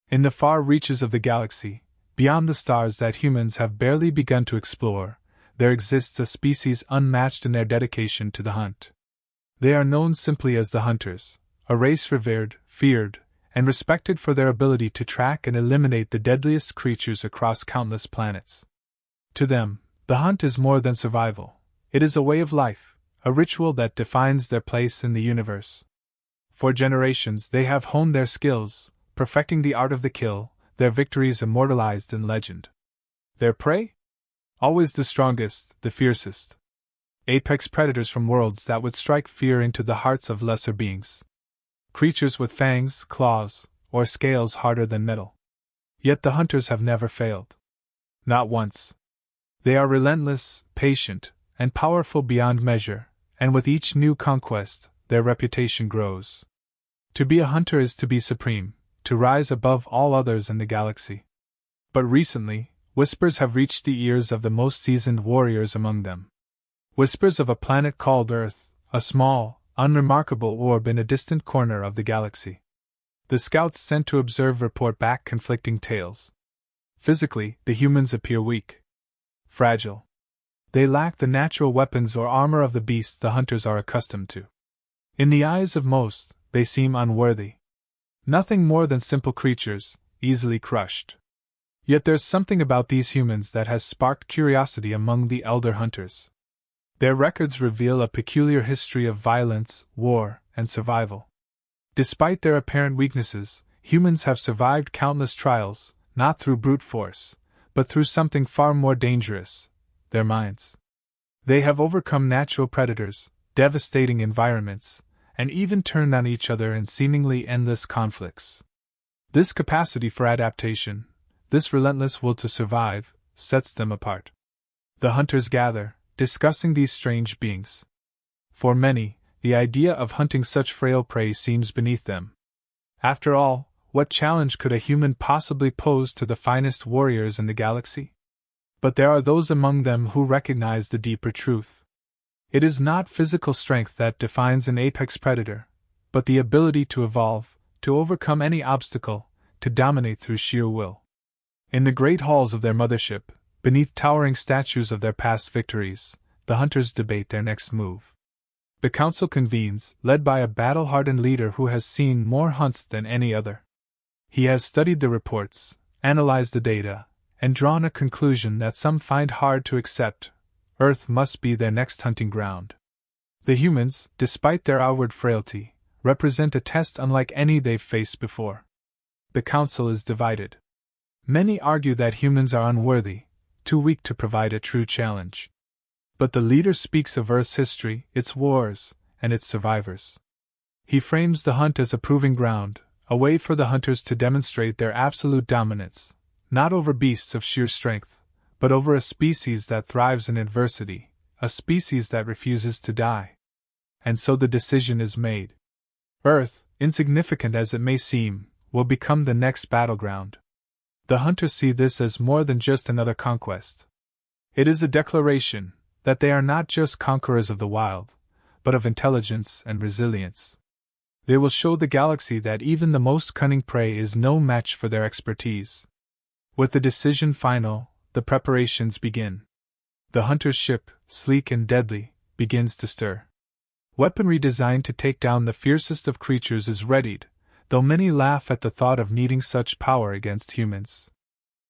In the far reaches of the galaxy, beyond the stars that humans have barely begun to explore, there exists a species unmatched in their dedication to the hunt. They are known simply as the Hunters, a race revered, feared, and respected for their ability to track and eliminate the deadliest creatures across countless planets. To them, the hunt is more than survival. It is a way of life, a ritual that defines their place in the universe. For generations they have honed their skills, perfecting the art of the kill, their victories immortalized in legend. Their prey? Always the strongest, the fiercest. Apex predators from worlds that would strike fear into the hearts of lesser beings. Creatures with fangs, claws, or scales harder than metal. Yet the hunters have never failed. Not once. They are relentless, patient, and powerful beyond measure, and with each new conquest, their reputation grows. To be a hunter is to be supreme, to rise above all others in the galaxy. But recently, whispers have reached the ears of the most seasoned warriors among them. Whispers of a planet called Earth, a small, unremarkable orb in a distant corner of the galaxy. The scouts sent to observe report back conflicting tales. Physically, the humans appear weak. Fragile. They lack the natural weapons or armor of the beasts the hunters are accustomed to. In the eyes of most, they seem unworthy. Nothing more than simple creatures, easily crushed. Yet there's something about these humans that has sparked curiosity among the elder hunters. Their records reveal a peculiar history of violence, war, and survival. Despite their apparent weaknesses, humans have survived countless trials, not through brute force, but through something far more dangerous: their minds. They have overcome natural predators, devastating environments, and even turned on each other in seemingly endless conflicts. This capacity for adaptation, this relentless will to survive, sets them apart. The hunters gather, discussing these strange beings. For many, the idea of hunting such frail prey seems beneath them. After all, what challenge could a human possibly pose to the finest warriors in the galaxy? But there are those among them who recognize the deeper truth. It is not physical strength that defines an apex predator, but the ability to evolve, to overcome any obstacle, to dominate through sheer will. In the great halls of their mothership, beneath towering statues of their past victories, the hunters debate their next move. The council convenes, led by a battle-hardened leader who has seen more hunts than any other. He has studied the reports, analyzed the data, and drawn a conclusion that some find hard to accept: Earth must be their next hunting ground. The humans, despite their outward frailty, represent a test unlike any they've faced before. The council is divided. Many argue that humans are unworthy, too weak to provide a true challenge. But the leader speaks of Earth's history, its wars, and its survivors. He frames the hunt as a proving ground, a way for the hunters to demonstrate their absolute dominance, not over beasts of sheer strength, but over a species that thrives in adversity, a species that refuses to die. And so the decision is made. Earth, insignificant as it may seem, will become the next battleground. The hunters see this as more than just another conquest. It is a declaration that they are not just conquerors of the wild, but of intelligence and resilience. They will show the galaxy that even the most cunning prey is no match for their expertise. With the decision final, the preparations begin. The hunter's ship, sleek and deadly, begins to stir. Weaponry designed to take down the fiercest of creatures is readied, though many laugh at the thought of needing such power against humans.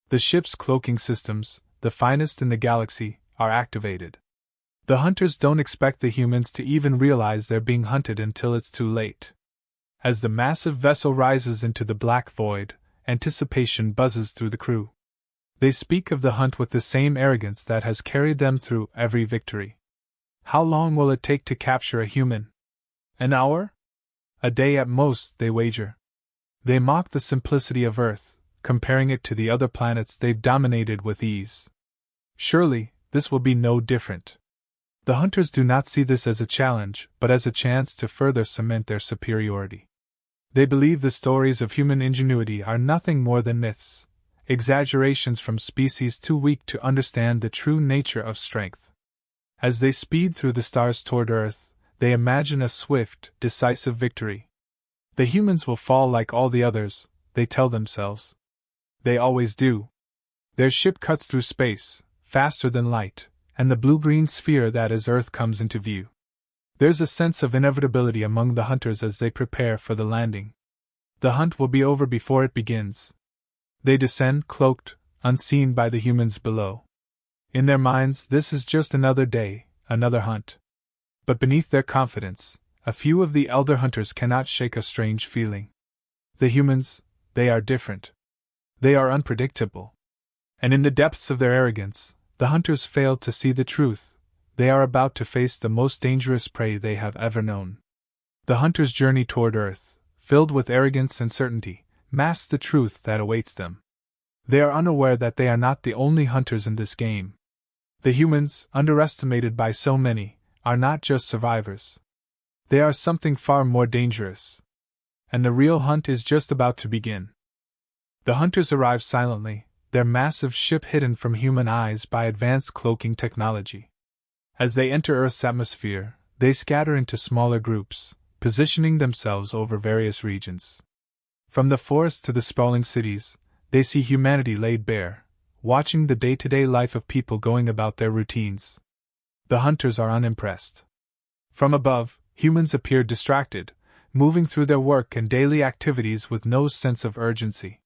The ship's cloaking systems, the finest in the galaxy, are activated. The hunters don't expect the humans to even realize they're being hunted until it's too late. As the massive vessel rises into the black void, anticipation buzzes through the crew. They speak of the hunt with the same arrogance that has carried them through every victory. How long will it take to capture a human? An hour? A day at most, they wager. They mock the simplicity of Earth, comparing it to the other planets they've dominated with ease. Surely, this will be no different. The hunters do not see this as a challenge, but as a chance to further cement their superiority. They believe the stories of human ingenuity are nothing more than myths, exaggerations from species too weak to understand the true nature of strength. As they speed through the stars toward Earth, they imagine a swift, decisive victory. The humans will fall like all the others, they tell themselves. They always do. Their ship cuts through space, faster than light, and the blue-green sphere that is Earth comes into view. There's a sense of inevitability among the hunters as they prepare for the landing. The hunt will be over before it begins. They descend, cloaked, unseen by the humans below. In their minds, this is just another day, another hunt. But beneath their confidence, a few of the elder hunters cannot shake a strange feeling. The humans, they are different. They are unpredictable. And in the depths of their arrogance, the hunters fail to see the truth. They are about to face the most dangerous prey they have ever known. The hunters' journey toward Earth, filled with arrogance and certainty, masks the truth that awaits them. They are unaware that they are not the only hunters in this game. The humans, underestimated by so many, are not just survivors. They are something far more dangerous. And the real hunt is just about to begin. The hunters arrive silently, their massive ship hidden from human eyes by advanced cloaking technology. As they enter Earth's atmosphere, they scatter into smaller groups, positioning themselves over various regions. From the forests to the sprawling cities, they see humanity laid bare, watching the day-to-day life of people going about their routines. The hunters are unimpressed. From above, humans appear distracted, moving through their work and daily activities with no sense of urgency.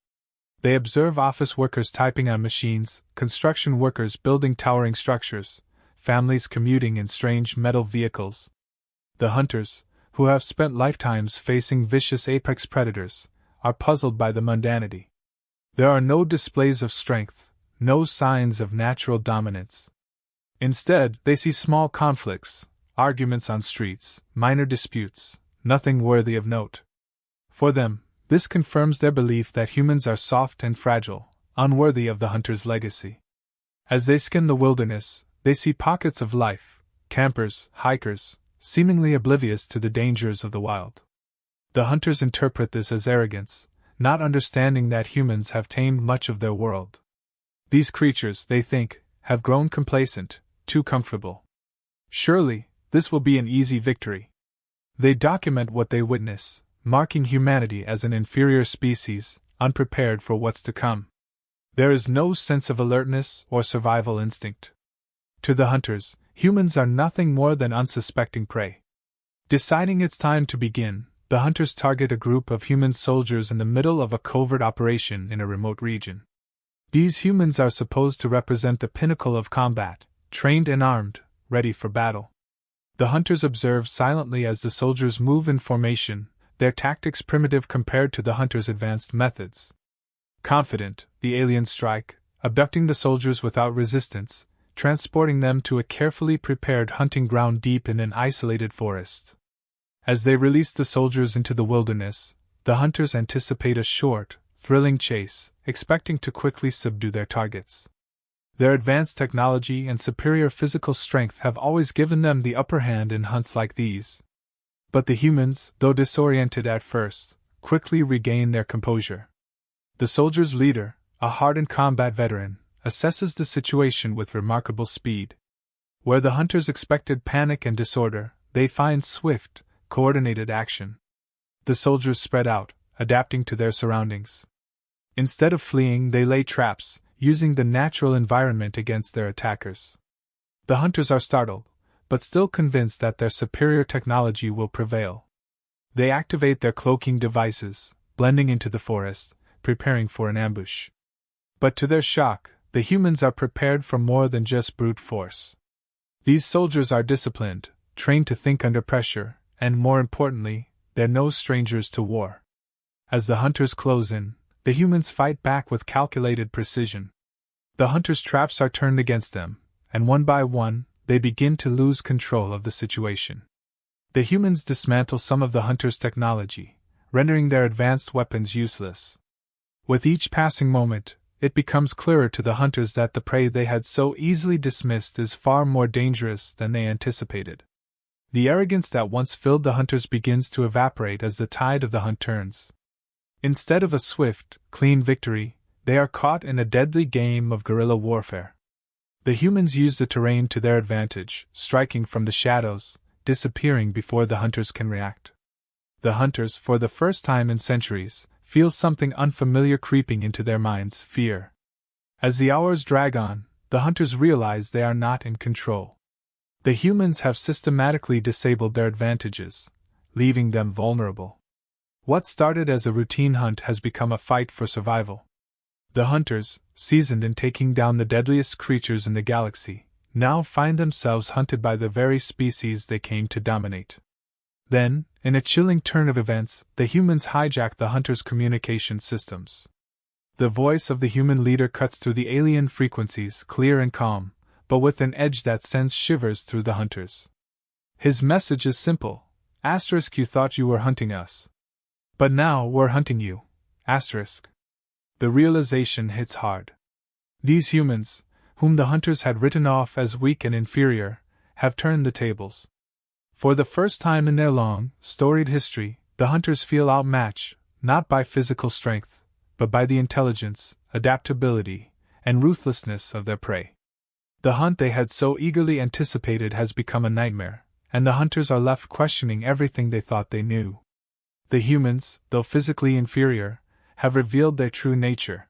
They observe office workers typing on machines, construction workers building towering structures, families commuting in strange metal vehicles. The hunters, who have spent lifetimes facing vicious apex predators, are puzzled by the mundanity. There are no displays of strength, no signs of natural dominance. Instead, they see small conflicts, arguments on streets, minor disputes, nothing worthy of note. For them, this confirms their belief that humans are soft and fragile, unworthy of the hunter's legacy. As they scan the wilderness, they see pockets of life, campers, hikers, seemingly oblivious to the dangers of the wild. The hunters interpret this as arrogance, not understanding that humans have tamed much of their world. These creatures, they think, have grown complacent, too comfortable. Surely, this will be an easy victory. They document what they witness, marking humanity as an inferior species, unprepared for what's to come. There is no sense of alertness or survival instinct. To the hunters, humans are nothing more than unsuspecting prey. Deciding it's time to begin, the hunters target a group of human soldiers in the middle of a covert operation in a remote region. These humans are supposed to represent the pinnacle of combat, trained and armed, ready for battle. The hunters observe silently as the soldiers move in formation, their tactics primitive compared to the hunters' advanced methods. Confident, the aliens strike, abducting the soldiers without resistance, transporting them to a carefully prepared hunting ground deep in an isolated forest. As they release the soldiers into the wilderness, the hunters anticipate a short, thrilling chase, expecting to quickly subdue their targets. Their advanced technology and superior physical strength have always given them the upper hand in hunts like these. But the humans, though disoriented at first, quickly regain their composure. The soldiers' leader, a hardened combat veteran, assesses the situation with remarkable speed. Where the hunters expected panic and disorder, they find swift, coordinated action. The soldiers spread out, adapting to their surroundings. Instead of fleeing, they lay traps, using the natural environment against their attackers. The hunters are startled, but still convinced that their superior technology will prevail. They activate their cloaking devices, blending into the forest, preparing for an ambush. But to their shock, the humans are prepared for more than just brute force. These soldiers are disciplined, trained to think under pressure, and more importantly, they're no strangers to war. As the hunters close in, the humans fight back with calculated precision. The hunters' traps are turned against them, and one by one, they begin to lose control of the situation. The humans dismantle some of the hunters' technology, rendering their advanced weapons useless. With each passing moment, it becomes clearer to the hunters that the prey they had so easily dismissed is far more dangerous than they anticipated. The arrogance that once filled the hunters begins to evaporate as the tide of the hunt turns. Instead of a swift, clean victory, they are caught in a deadly game of guerrilla warfare. The humans use the terrain to their advantage, striking from the shadows, disappearing before the hunters can react. The hunters, for the first time in centuries, feel something unfamiliar creeping into their minds, fear. As the hours drag on, the hunters realize they are not in control. The humans have systematically disabled their advantages, leaving them vulnerable. What started as a routine hunt has become a fight for survival. The hunters, seasoned in taking down the deadliest creatures in the galaxy, now find themselves hunted by the very species they came to dominate. Then, in a chilling turn of events, the humans hijack the hunters' communication systems. The voice of the human leader cuts through the alien frequencies, clear and calm, but with an edge that sends shivers through the hunters. His message is simple. Asterisk, you thought you were hunting us. But now we're hunting you. Asterisk. The realization hits hard. These humans, whom the hunters had written off as weak and inferior, have turned the tables. For the first time in their long, storied history, the hunters feel outmatched, not by physical strength, but by the intelligence, adaptability, and ruthlessness of their prey. The hunt they had so eagerly anticipated has become a nightmare, and the hunters are left questioning everything they thought they knew. The humans, though physically inferior, have revealed their true nature.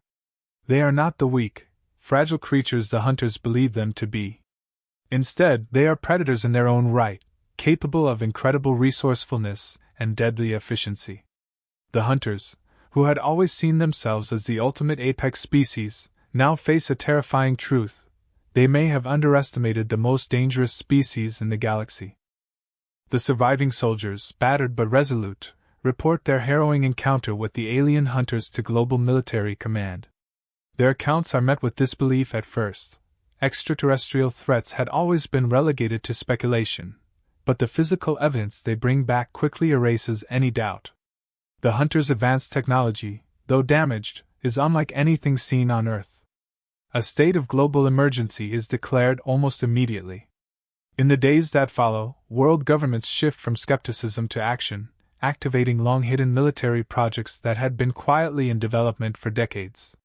They are not the weak, fragile creatures the hunters believe them to be. Instead, they are predators in their own right, capable of incredible resourcefulness and deadly efficiency. The hunters, who had always seen themselves as the ultimate apex species, now face a terrifying truth: they may have underestimated the most dangerous species in the galaxy. The surviving soldiers, battered but resolute, report their harrowing encounter with the alien hunters to Global Military Command. Their accounts are met with disbelief at first. Extraterrestrial threats had always been relegated to speculation, but the physical evidence they bring back quickly erases any doubt. The hunters' advanced technology, though damaged, is unlike anything seen on Earth. A state of global emergency is declared almost immediately. In the days that follow, world governments shift from skepticism to action, activating long-hidden military projects that had been quietly in development for decades.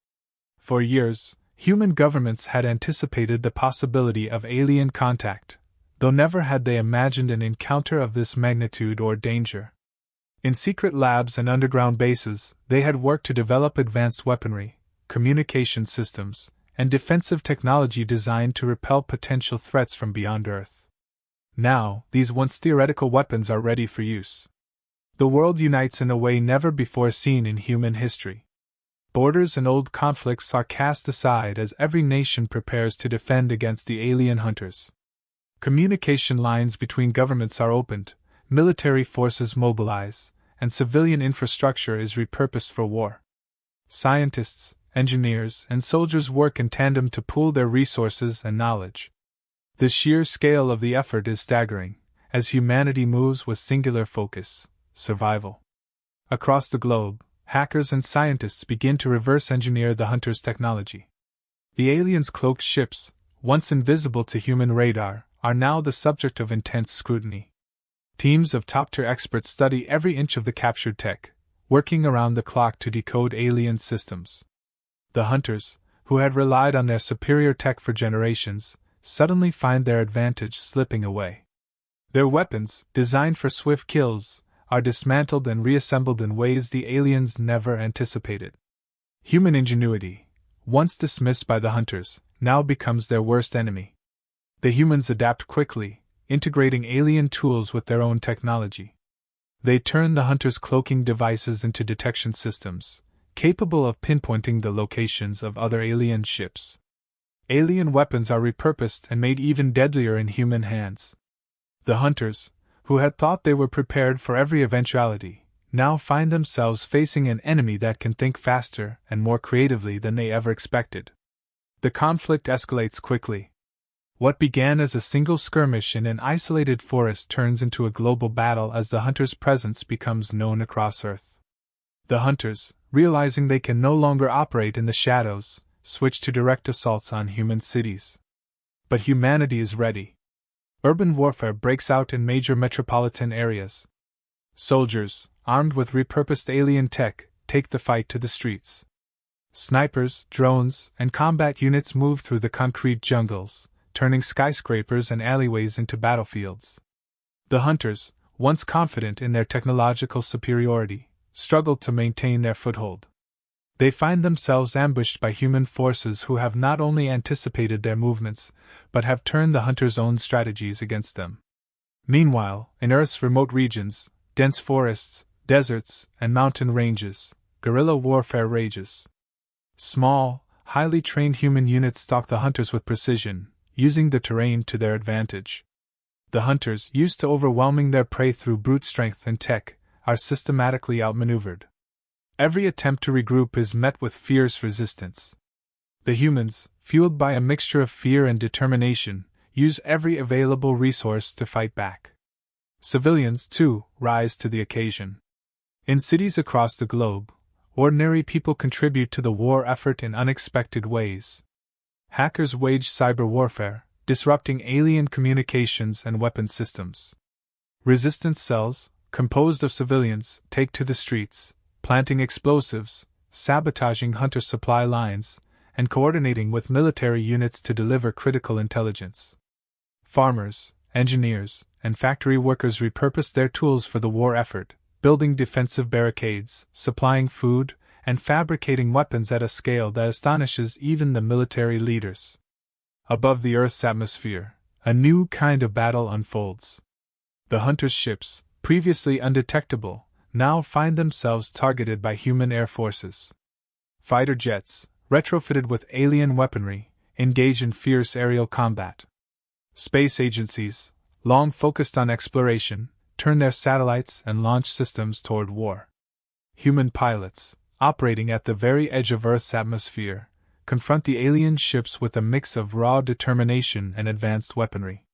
For years, human governments had anticipated the possibility of alien contact, though never had they imagined an encounter of this magnitude or danger. In secret labs and underground bases, they had worked to develop advanced weaponry, communication systems, and defensive technology designed to repel potential threats from beyond Earth. Now, these once theoretical weapons are ready for use. The world unites in a way never before seen in human history. Borders and old conflicts are cast aside as every nation prepares to defend against the alien hunters. Communication lines between governments are opened, military forces mobilize, and civilian infrastructure is repurposed for war. Scientists, engineers, and soldiers work in tandem to pool their resources and knowledge. The sheer scale of the effort is staggering, as humanity moves with singular focus: survival. Across the globe, hackers and scientists begin to reverse engineer the hunters' technology. The aliens' cloaked ships, once invisible to human radar, are now the subject of intense scrutiny. Teams of top-tier experts study every inch of the captured tech, working around the clock to decode alien systems. The hunters, who had relied on their superior tech for generations, suddenly find their advantage slipping away. Their weapons, designed for swift kills, are dismantled and reassembled in ways the aliens never anticipated. Human ingenuity, once dismissed by the hunters, now becomes their worst enemy. The humans adapt quickly, integrating alien tools with their own technology. They turn the hunters' cloaking devices into detection systems, capable of pinpointing the locations of other alien ships. Alien weapons are repurposed and made even deadlier in human hands. The hunters, who had thought they were prepared for every eventuality, now find themselves facing an enemy that can think faster and more creatively than they ever expected. The conflict escalates quickly. What began as a single skirmish in an isolated forest turns into a global battle as the hunters' presence becomes known across Earth. The hunters, realizing they can no longer operate in the shadows, switch to direct assaults on human cities. But humanity is ready. Urban warfare breaks out in major metropolitan areas. Soldiers, armed with repurposed alien tech, take the fight to the streets. Snipers, drones, and combat units move through the concrete jungles, turning skyscrapers and alleyways into battlefields. The hunters, once confident in their technological superiority, struggle to maintain their foothold. They find themselves ambushed by human forces who have not only anticipated their movements, but have turned the hunters' own strategies against them. Meanwhile, in Earth's remote regions, dense forests, deserts, and mountain ranges, guerrilla warfare rages. Small, highly trained human units stalk the hunters with precision, using the terrain to their advantage. The hunters, used to overwhelming their prey through brute strength and tech, are systematically outmaneuvered. Every attempt to regroup is met with fierce resistance. The humans, fueled by a mixture of fear and determination, use every available resource to fight back. Civilians, too, rise to the occasion. In cities across the globe, ordinary people contribute to the war effort in unexpected ways. Hackers wage cyber warfare, disrupting alien communications and weapon systems. Resistance cells, composed of civilians, take to the streets, planting explosives, sabotaging hunter supply lines, and coordinating with military units to deliver critical intelligence. Farmers, engineers, and factory workers repurpose their tools for the war effort, building defensive barricades, supplying food, and fabricating weapons at a scale that astonishes even the military leaders. Above the Earth's atmosphere, a new kind of battle unfolds. The hunters' ships, previously undetectable, now find themselves targeted by human air forces. Fighter jets, retrofitted with alien weaponry, engage in fierce aerial combat. Space agencies, long focused on exploration, turn their satellites and launch systems toward war. Human pilots, operating at the very edge of Earth's atmosphere, confront the alien ships with a mix of raw determination and advanced weaponry.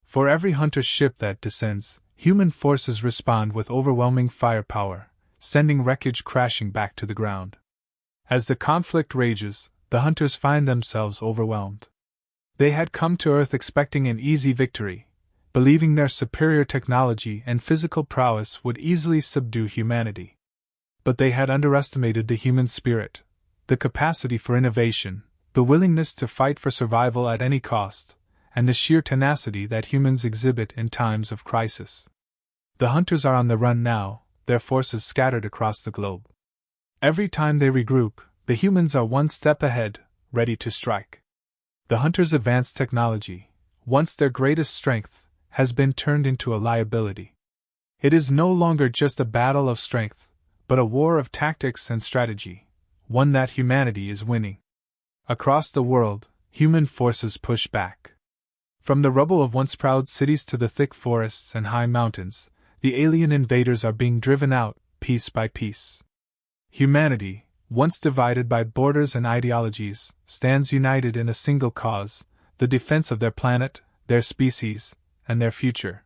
For every hunter ship that descends, human forces respond with overwhelming firepower, sending wreckage crashing back to the ground. As the conflict rages, the hunters find themselves overwhelmed. They had come to Earth expecting an easy victory, believing their superior technology and physical prowess would easily subdue humanity. But they had underestimated the human spirit, the capacity for innovation, the willingness to fight for survival at any cost, and the sheer tenacity that humans exhibit in times of crisis. The hunters are on the run now, their forces scattered across the globe. Every time they regroup, the humans are one step ahead, ready to strike. The hunters' advanced technology, once their greatest strength, has been turned into a liability. It is no longer just a battle of strength, but a war of tactics and strategy, one that humanity is winning. Across the world, human forces push back. From the rubble of once proud cities to the thick forests and high mountains, the alien invaders are being driven out, piece by piece. Humanity, once divided by borders and ideologies, stands united in a single cause: the defense of their planet, their species, and their future.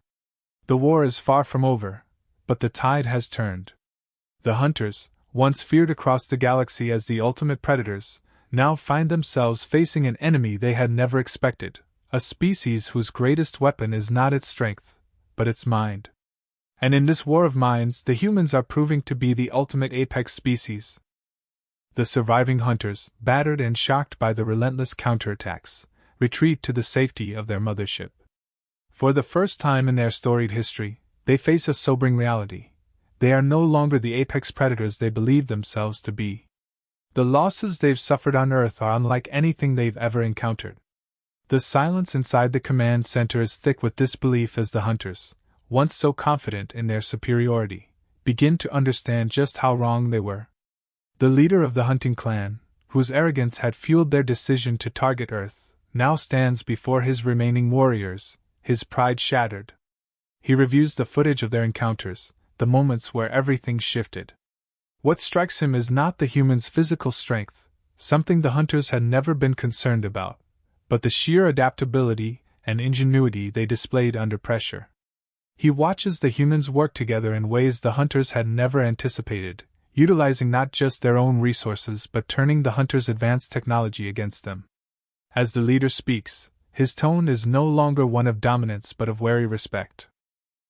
The war is far from over, but the tide has turned. The hunters, once feared across the galaxy as the ultimate predators, now find themselves facing an enemy they had never expected, a species whose greatest weapon is not its strength, but its mind. And in this war of minds, the humans are proving to be the ultimate apex species. The surviving hunters, battered and shocked by the relentless counterattacks, retreat to the safety of their mothership. For the first time in their storied history, they face a sobering reality. They are no longer the apex predators they believed themselves to be. The losses they've suffered on Earth are unlike anything they've ever encountered. The silence inside the command center is thick with disbelief as the hunters, once so confident in their superiority, begin to understand just how wrong they were. The leader of the hunting clan, whose arrogance had fueled their decision to target Earth, now stands before his remaining warriors, his pride shattered. He reviews the footage of their encounters, the moments where everything shifted. What strikes him is not the human's physical strength, something the hunters had never been concerned about, but the sheer adaptability and ingenuity they displayed under pressure. He watches the humans work together in ways the hunters had never anticipated, utilizing not just their own resources but turning the hunters' advanced technology against them. As the leader speaks, his tone is no longer one of dominance but of wary respect.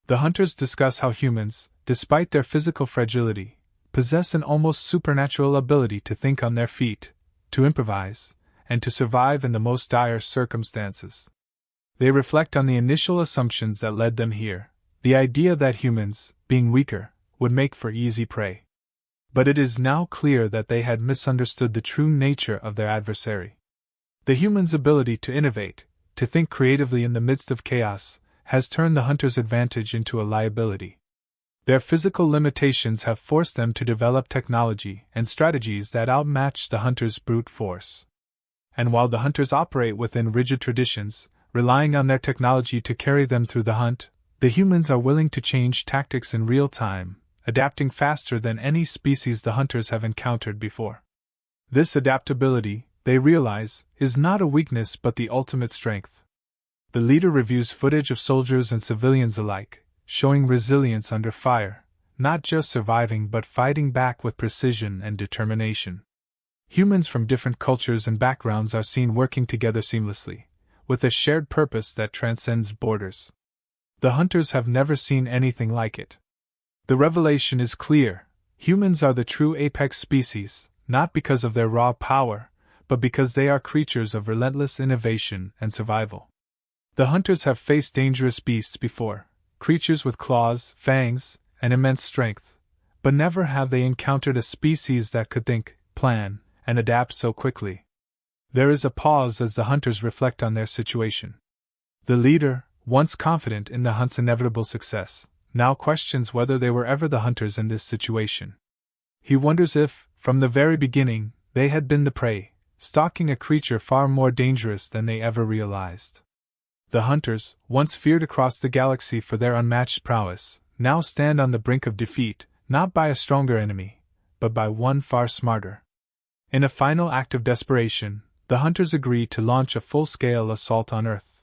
The hunters discuss how humans, despite their physical fragility, possess an almost supernatural ability to think on their feet, to improvise, and to survive in the most dire circumstances. They reflect on the initial assumptions that led them here, the idea that humans, being weaker, would make for easy prey. But it is now clear that they had misunderstood the true nature of their adversary. The humans' ability to innovate, to think creatively in the midst of chaos, has turned the hunters' advantage into a liability. Their physical limitations have forced them to develop technology and strategies that outmatch the hunters' brute force. And while the hunters operate within rigid traditions, relying on their technology to carry them through the hunt, the humans are willing to change tactics in real time, adapting faster than any species the hunters have encountered before. This adaptability, they realize, is not a weakness but the ultimate strength. The leader reviews footage of soldiers and civilians alike, showing resilience under fire, not just surviving but fighting back with precision and determination. Humans from different cultures and backgrounds are seen working together seamlessly, with a shared purpose that transcends borders. The hunters have never seen anything like it. The revelation is clear: humans are the true apex species, not because of their raw power, but because they are creatures of relentless innovation and survival. The hunters have faced dangerous beasts before, creatures with claws, fangs, and immense strength, but never have they encountered a species that could think, plan, and adapt so quickly. There is a pause as the hunters reflect on their situation. The leader, once confident in the hunt's inevitable success, now questions whether they were ever the hunters in this situation. He wonders if, from the very beginning, they had been the prey, stalking a creature far more dangerous than they ever realized. The hunters, once feared across the galaxy for their unmatched prowess, now stand on the brink of defeat, not by a stronger enemy, but by one far smarter. In a final act of desperation, the hunters agree to launch a full-scale assault on Earth.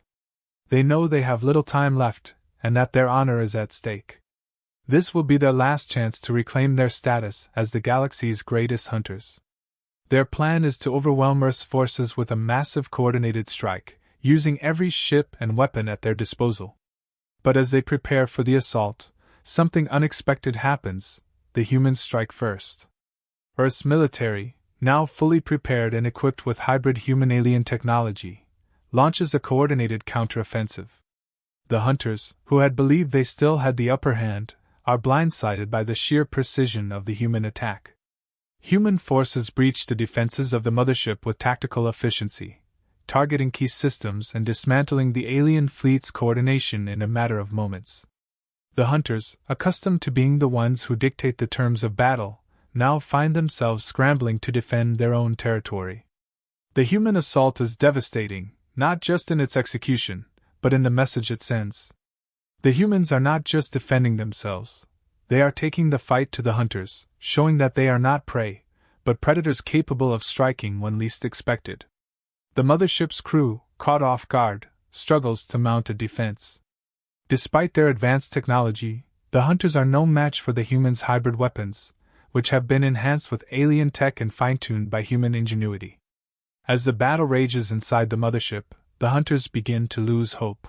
They know they have little time left, and that their honor is at stake. This will be their last chance to reclaim their status as the galaxy's greatest hunters. Their plan is to overwhelm Earth's forces with a massive coordinated strike, using every ship and weapon at their disposal. But as they prepare for the assault, something unexpected happens. The humans strike first. Earth's military, now fully prepared and equipped with hybrid human-alien technology, launches a coordinated counteroffensive. The hunters, who had believed they still had the upper hand, are blindsided by the sheer precision of the human attack. Human forces breach the defenses of the mothership with tactical efficiency, targeting key systems and dismantling the alien fleet's coordination in a matter of moments. The hunters, accustomed to being the ones who dictate the terms of battle, now find themselves scrambling to defend their own territory. The human assault is devastating, not just in its execution, but in the message it sends. The humans are not just defending themselves, they are taking the fight to the hunters, showing that they are not prey, but predators capable of striking when least expected. The mothership's crew, caught off guard, struggles to mount a defense. Despite their advanced technology, the hunters are no match for the humans' hybrid weapons, which have been enhanced with alien tech and fine-tuned by human ingenuity. As the battle rages inside the mothership, the hunters begin to lose hope.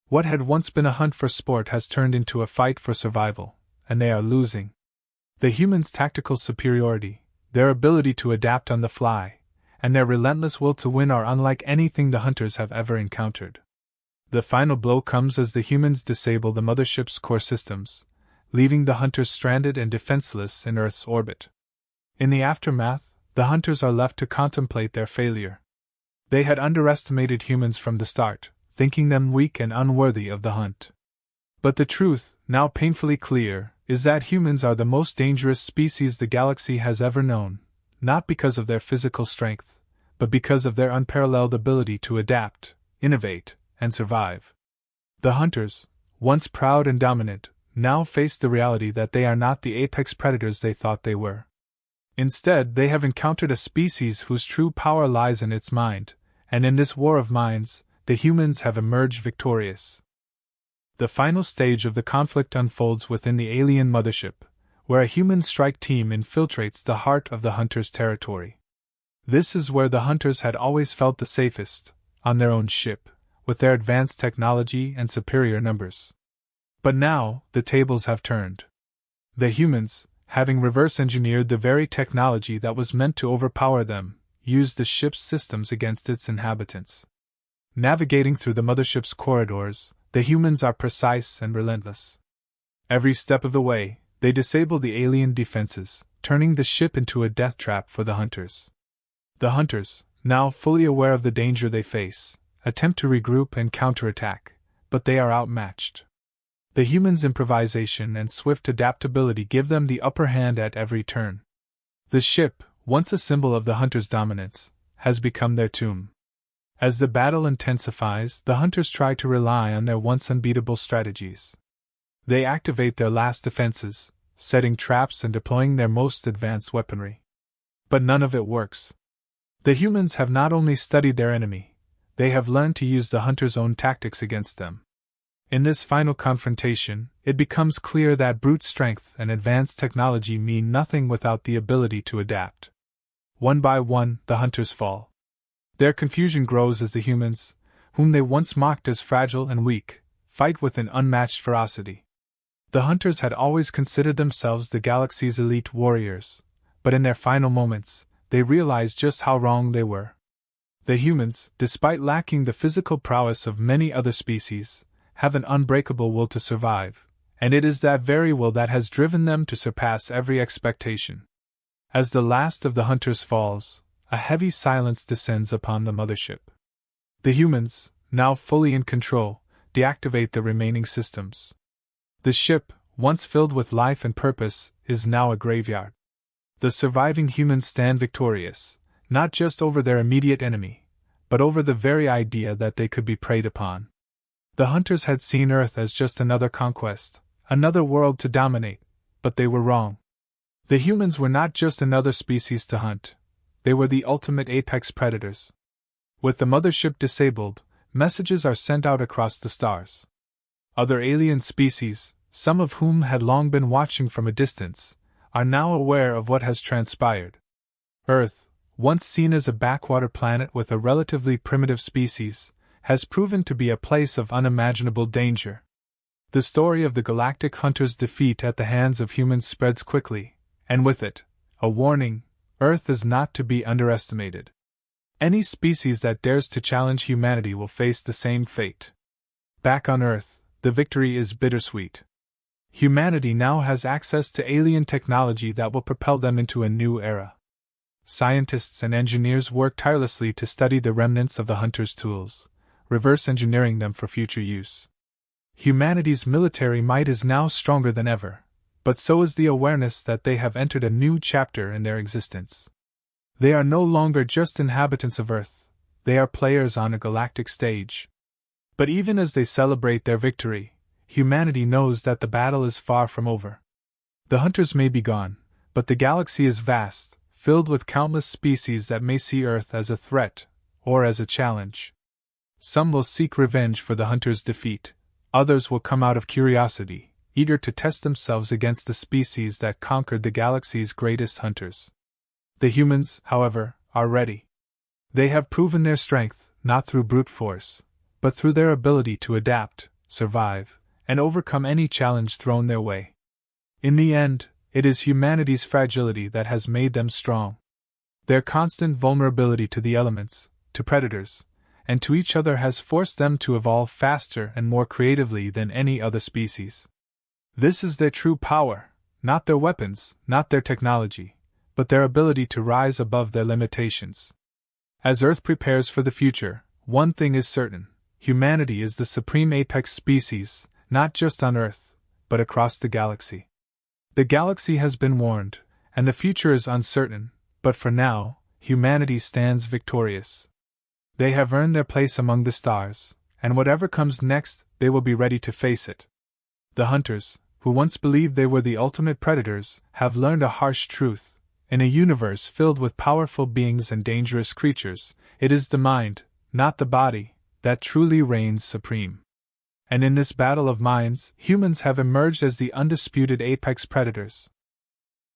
What had once been a hunt for sport has turned into a fight for survival, and they are losing. The humans' tactical superiority, their ability to adapt on the fly, and their relentless will to win are unlike anything the hunters have ever encountered. The final blow comes as the humans disable the mothership's core systems, leaving the hunters stranded and defenseless in Earth's orbit. In the aftermath, the hunters are left to contemplate their failure. They had underestimated humans from the start, thinking them weak and unworthy of the hunt. But the truth, now painfully clear, is that humans are the most dangerous species the galaxy has ever known, not because of their physical strength, but because of their unparalleled ability to adapt, innovate, and survive. The hunters, once proud and dominant, now face the reality that they are not the apex predators they thought they were. Instead, they have encountered a species whose true power lies in its mind, and in this war of minds, the humans have emerged victorious. The final stage of the conflict unfolds within the alien mothership, where a human strike team infiltrates the heart of the hunters' territory. This is where the hunters had always felt the safest, on their own ship, with their advanced technology and superior numbers. But now, the tables have turned. The humans, having reverse-engineered the very technology that was meant to overpower them, used the ship's systems against its inhabitants. Navigating through the mothership's corridors, the humans are precise and relentless. Every step of the way, they disable the alien defenses, turning the ship into a death trap for the hunters. The hunters, now fully aware of the danger they face, attempt to regroup and counterattack, but they are outmatched. The humans' improvisation and swift adaptability give them the upper hand at every turn. The ship, once a symbol of the hunters' dominance, has become their tomb. As the battle intensifies, the hunters try to rely on their once unbeatable strategies. They activate their last defenses, setting traps and deploying their most advanced weaponry. But none of it works. The humans have not only studied their enemy, they have learned to use the hunters' own tactics against them. In this final confrontation, it becomes clear that brute strength and advanced technology mean nothing without the ability to adapt. One by one, the hunters fall. Their confusion grows as the humans, whom they once mocked as fragile and weak, fight with an unmatched ferocity. The hunters had always considered themselves the galaxy's elite warriors, but in their final moments, they realized just how wrong they were. The humans, despite lacking the physical prowess of many other species, have an unbreakable will to survive, and it is that very will that has driven them to surpass every expectation. As the last of the hunters falls, a heavy silence descends upon the mothership. The humans, now fully in control, deactivate the remaining systems. The ship, once filled with life and purpose, is now a graveyard. The surviving humans stand victorious, not just over their immediate enemy, but over the very idea that they could be preyed upon. The hunters had seen Earth as just another conquest, another world to dominate, but they were wrong. The humans were not just another species to hunt, they were the ultimate apex predators. With the mothership disabled, messages are sent out across the stars. Other alien species, some of whom had long been watching from a distance, are now aware of what has transpired. Earth, once seen as a backwater planet with a relatively primitive species, has proven to be a place of unimaginable danger. The story of the Galactic Hunters' defeat at the hands of humans spreads quickly, and with it, a warning: Earth is not to be underestimated. Any species that dares to challenge humanity will face the same fate. Back on Earth, the victory is bittersweet. Humanity now has access to alien technology that will propel them into a new era. Scientists and engineers work tirelessly to study the remnants of the hunters' tools, reverse engineering them for future use. Humanity's military might is now stronger than ever, but so is the awareness that they have entered a new chapter in their existence. They are no longer just inhabitants of Earth, they are players on a galactic stage. But even as they celebrate their victory, humanity knows that the battle is far from over. The hunters may be gone, but the galaxy is vast, filled with countless species that may see Earth as a threat, or as a challenge. Some will seek revenge for the hunters' defeat, others will come out of curiosity, eager to test themselves against the species that conquered the galaxy's greatest hunters. The humans, however, are ready. They have proven their strength, not through brute force, but through their ability to adapt, survive, and overcome any challenge thrown their way. In the end, it is humanity's fragility that has made them strong. Their constant vulnerability to the elements, to predators, and to each other has forced them to evolve faster and more creatively than any other species. This is their true power, not their weapons, not their technology, but their ability to rise above their limitations. As Earth prepares for the future, one thing is certain: humanity is the supreme apex species, not just on Earth, but across the galaxy. The galaxy has been warned, and the future is uncertain, but for now, humanity stands victorious. They have earned their place among the stars, and whatever comes next, they will be ready to face it. The hunters, who once believed they were the ultimate predators, have learned a harsh truth. In a universe filled with powerful beings and dangerous creatures, it is the mind, not the body, that truly reigns supreme. And in this battle of minds, humans have emerged as the undisputed apex predators.